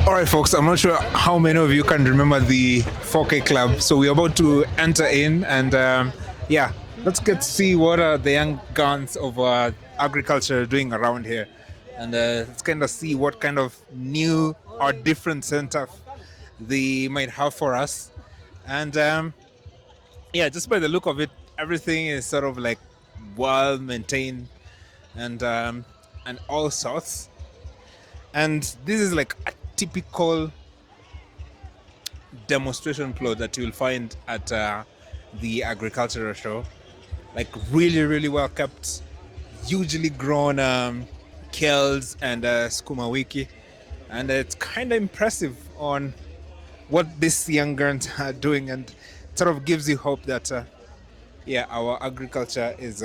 All right, folks, I'm not sure how many of you can remember the 4K Club. So we're about to enter in and let's get to see what the young guns of agriculture are doing around here. And let's kind of see what kind of new or different setup they might have for us. And just by the look of it, everything is sort of like well maintained and all sorts. And this is like a typical demonstration plot that you'll find at the agricultural show. Like really, really well kept, hugely grown kales and skuma wiki. And it's kind of impressive on what these young girls are doing, and sort of gives you hope that our agriculture is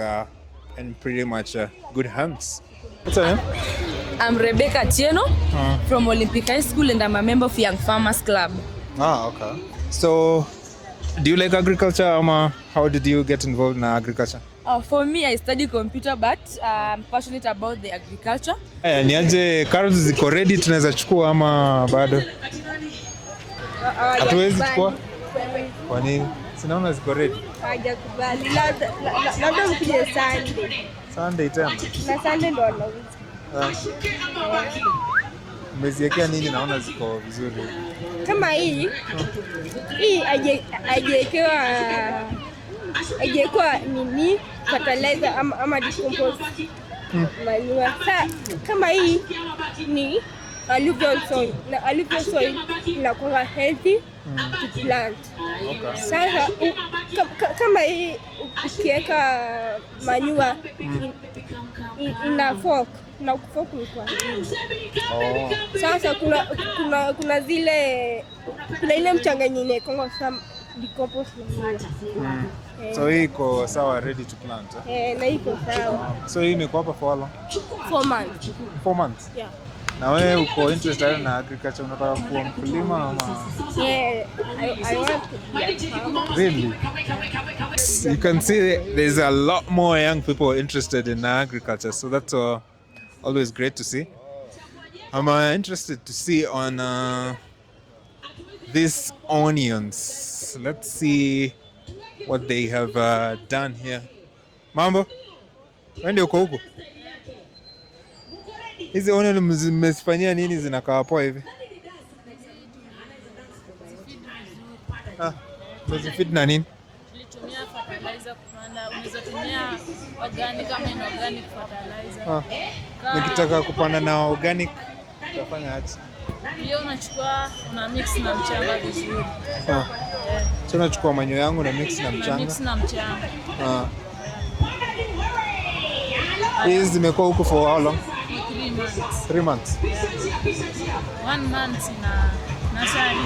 in pretty much good hands. What's your name? I'm Rebecca Tieno from Olympic High School, and I'm a member of Young Farmers Club. Okay. So, do you like agriculture, Ama? How did you get involved in agriculture? For me, I study computer, but I'm passionate about the agriculture. Niaje, carrots ziko ready, tunaweza chukua ama bado? Hatuwezi chukua? Kwa nini? Sinaona ziko ready. Hajakubali. Labda mkuje Sunday. Sunday tena? Na Sunday ndo wanauza. Umeziwekea nini? Naona ziko vizuri. Kama hii hajawekewa nini fertilizer ama decompose manure. Kama hii ni alluvial soil. Na alluvial soil inakuwa healthy to plant. Okay. Sasa kama hii ukiweka manure ina fork na kufoku kwa nini? Sasa kuna ile mchanganyiko kwa some decompose manure. So hii iko sawa, ready to plant? Na iko sawa. So hii imekuwa hapa for how long? 4 months. 4 months? Yeah. Na wewe uko interested na agriculture, unataka kuwa mkulima ama? Yeah, I want to be a farmer. Really? You can see there's a lot more young people interested in agriculture, so that's always great to see. I'm interested to see on these onions. Let's see what they have done here. Mambo? Wende uko huko? Hizi onion mmezifanyia nini zinakaa poa hivi? Mmezifeed na nini? Tulitumia fertilizer kupanda, unaweza tumia organic ama inorganic fertilizer. Nikitaka kupanda na organic utafanya aje? Hiyo una mix na mchanga vizuri. So nachukua manyo yangu na mix na mchanga. Mix na mchanga. Hizi zimekuwa huko for how long? 3 months. 3 months. 1 month in a nursery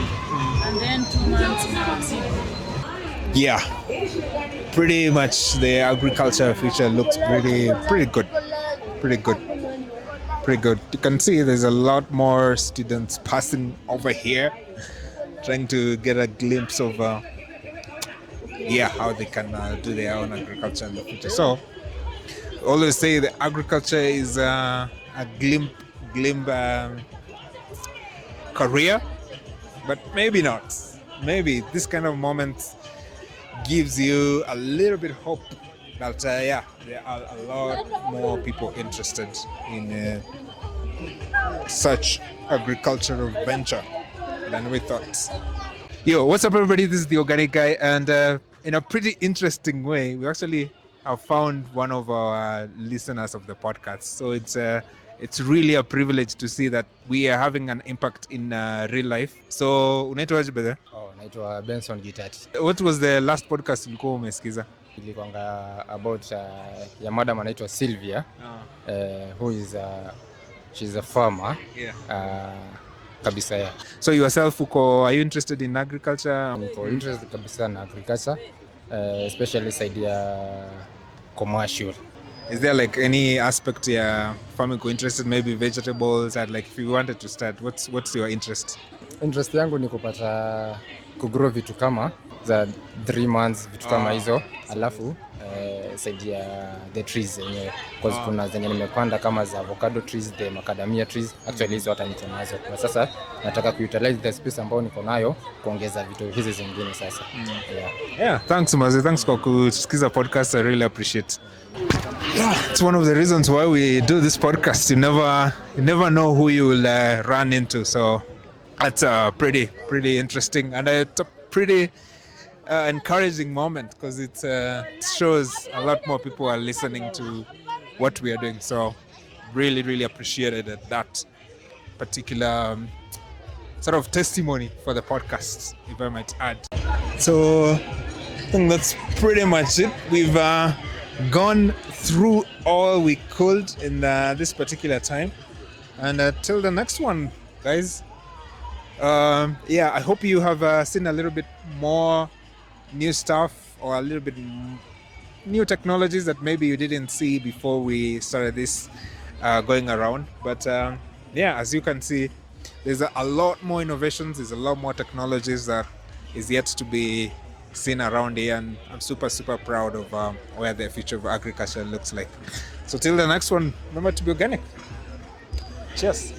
and then 2 months in a seed. Yeah, pretty much the agriculture future looks pretty good. You can see there's a lot more students passing over here, trying to get a glimpse of how they can do their own agriculture in the future. So, always say the agriculture is a glimpse career, but maybe not. Maybe this kind of moment gives you a little bit hope that there are a lot more people interested in such agricultural venture than we thought. Yo, what's up everybody? This is the Organic Guy, and in a pretty interesting way, we actually have found one of our listeners of the podcast. So it's really a privilege to see that we are having an impact in real life. So unaitwa aje brother? Naitwa Benson Gitati. What was the last podcast ulikuwa umesikiza? Ilikuwa about ya madam anaitwa Sylvia, who is she's a farmer. Yeah. Kabisa ya. So yourself are you interested in agriculture? Niko interested kabisa na agriculture, especially side ya commercial. Is there like any aspect farming you're interested, maybe vegetables, and like if you wanted to start, what's your interest? Interest yangu ni kugrow vitu kama za 3 months, vitu kama hizo, alafu kusaidia the trees zenyewe, because kuna zenye nimepanda kama za avocado trees, the macadamia trees, actually hizo hata niko nazo. Kwa sasa nataka kuutilize the space ambayo niko nayo kuongeza vitu hizi zingine sasa. Yeah, thanks Mazi, thanks kwa kusikiza podcast. I really appreciate. Yeah, it's one of the reasons why we do this podcast. You never know who you will run into, so that's pretty interesting, and it's a pretty encouraging moment, because it shows a lot more people are listening to what we are doing. So really appreciated that particular sort of testimony for the podcast, if I might add. So I think that's pretty much it. We've gone through all we could in this particular time, and till the next one, guys. I hope you have seen a little bit more new stuff, or a little bit new technologies that maybe you didn't see before we started this going around. But as you can see, there's a lot more innovations, there's a lot more technologies that is yet to be seen around here, and I'm super proud of where the future of agriculture looks like. So till the next one, remember to be organic. Cheers.